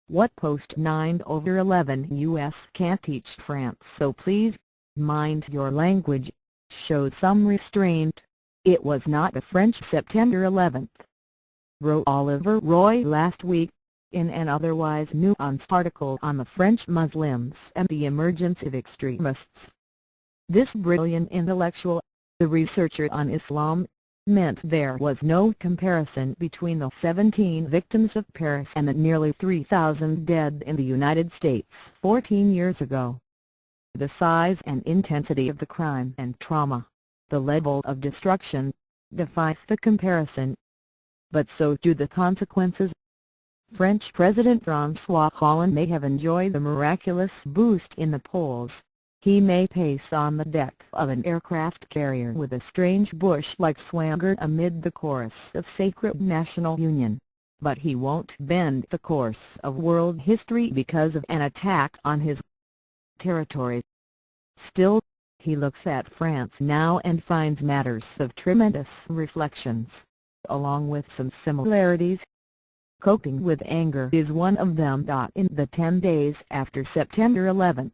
What post-9/11 U.S. can't teach France, so please, mind your language, show some restraint. It was not a French September 11th, wrote Olivier Roy last week, in an otherwise nuanced article on the French Muslims and the emergence of extremists. This brilliant intellectual, the researcher on Islam, meant there was no comparison between the 17 victims of Paris and the nearly 3,000 dead in the United States 14 years ago. The size and intensity of the crime and trauma, the level of destruction, defies the comparison. But so do the consequences. French President François Hollande may have enjoyed the miraculous boost in the polls. He may pace on the deck of an aircraft carrier with a strange bush-like swagger amid the chorus of sacred national union. But he won't bend the course of world history because of an attack on his territory. Still, he looks at France now and finds matters of tremendous reflections, along with some similarities. Coping with anger is one of them. In the 10 days after September 11th,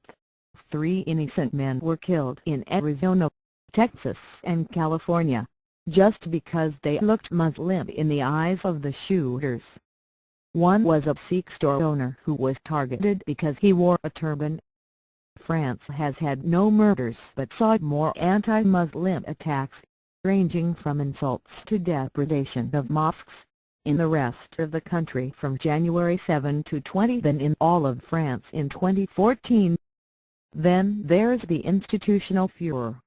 3 innocent men were killed in Arizona, Texas and California, just because they looked Muslim in the eyes of the shooters. One was a Sikh store owner who was targeted because he wore a turban. France has had no murders but saw more anti-Muslim attacks, ranging from insults to depredation of mosques, in the rest of the country from January 7 to 20 than in all of France in 2014. Then there's the institutional furor.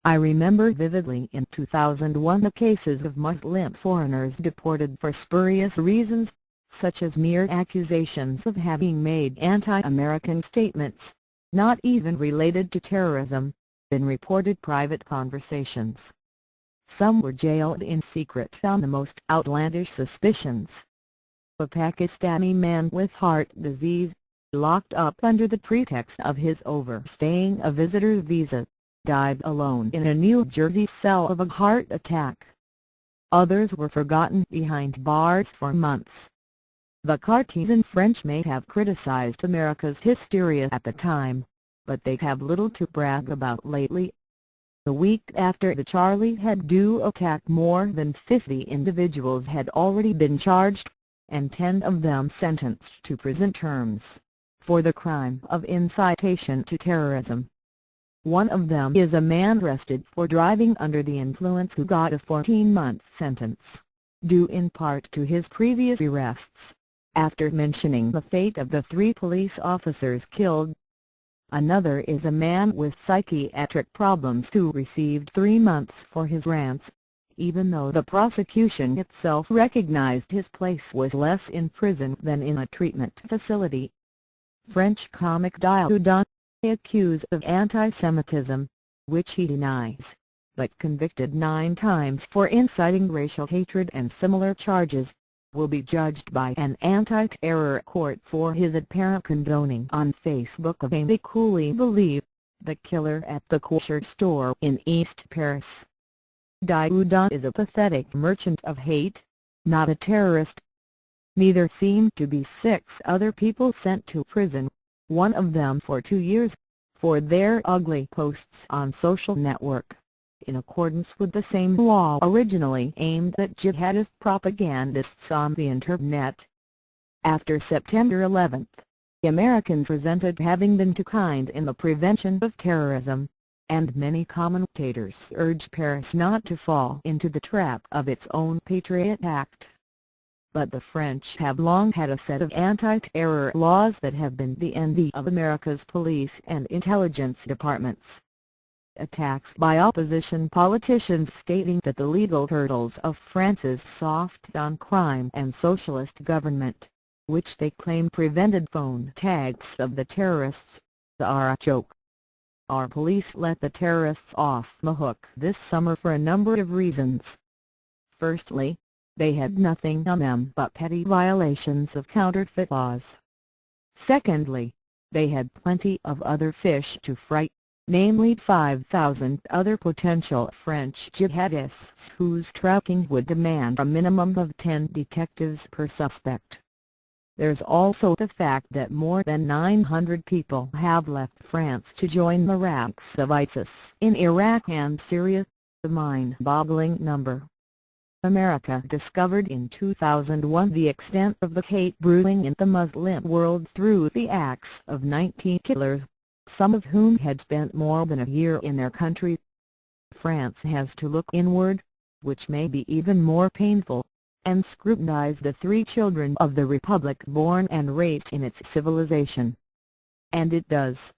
I remember vividly in 2001 the cases of Muslim foreigners deported for spurious reasons, such as mere accusations of having made anti-American statements, not even related to terrorism, in reported private conversations. Some were jailed in secret on the most outlandish suspicions. A Pakistani man with heart disease, locked up under the pretext of his overstaying a visitor's visa, died alone in a New Jersey cell of a heart attack. Others were forgotten behind bars for months. The Cartesian French may have criticized America's hysteria at the time, but they have little to brag about lately. The week after the Charlie Hebdo attack, more than 50 individuals had already been charged, and 10 of them sentenced to prison terms, for the crime of incitation to terrorism. One of them is a man arrested for driving under the influence who got a 14-month sentence, due in part to his previous arrests, after mentioning the fate of the 3 police officers killed. Another is a man with psychiatric problems who received 3 months for his rants, even though the prosecution itself recognized his place was less in prison than in a treatment facility. French comic Dieudonné, accused of anti-Semitism, which he denies, but convicted 9 times for inciting racial hatred and similar charges, will be judged by an anti-terror court for his apparent condoning on Facebook of a they coolly believe, the killer at the kosher store in East Paris. Dieudonné is a pathetic merchant of hate, not a terrorist. Neither seem to be 6 other people sent to prison, one of them for 2 years, for their ugly posts on social network, in accordance with the same law originally aimed at jihadist propagandists on the internet. After September 11th, Americans resented having been too kind in the prevention of terrorism, and many commentators urged Paris not to fall into the trap of its own Patriot Act. But the French have long had a set of anti-terror laws that have been the envy of America's police and intelligence departments. Attacks by opposition politicians stating that the legal hurdles of France's soft-on-crime and socialist government, which they claim prevented phone tags of the terrorists, are a joke. Our police let the terrorists off the hook this summer for a number of reasons. Firstly, they had nothing on them but petty violations of counterfeit laws. Secondly, they had plenty of other fish to fry, namely 5,000 other potential French jihadists whose tracking would demand a minimum of 10 detectives per suspect. There's also the fact that more than 900 people have left France to join the ranks of ISIS in Iraq and Syria, a mind-boggling number. America discovered in 2001 the extent of the hate brewing in the Muslim world through the acts of 19 killers, some of whom had spent more than a year in their country. France has to look inward, which may be even more painful, and scrutinize the 3 children of the Republic born and raised in its civilization. And it does.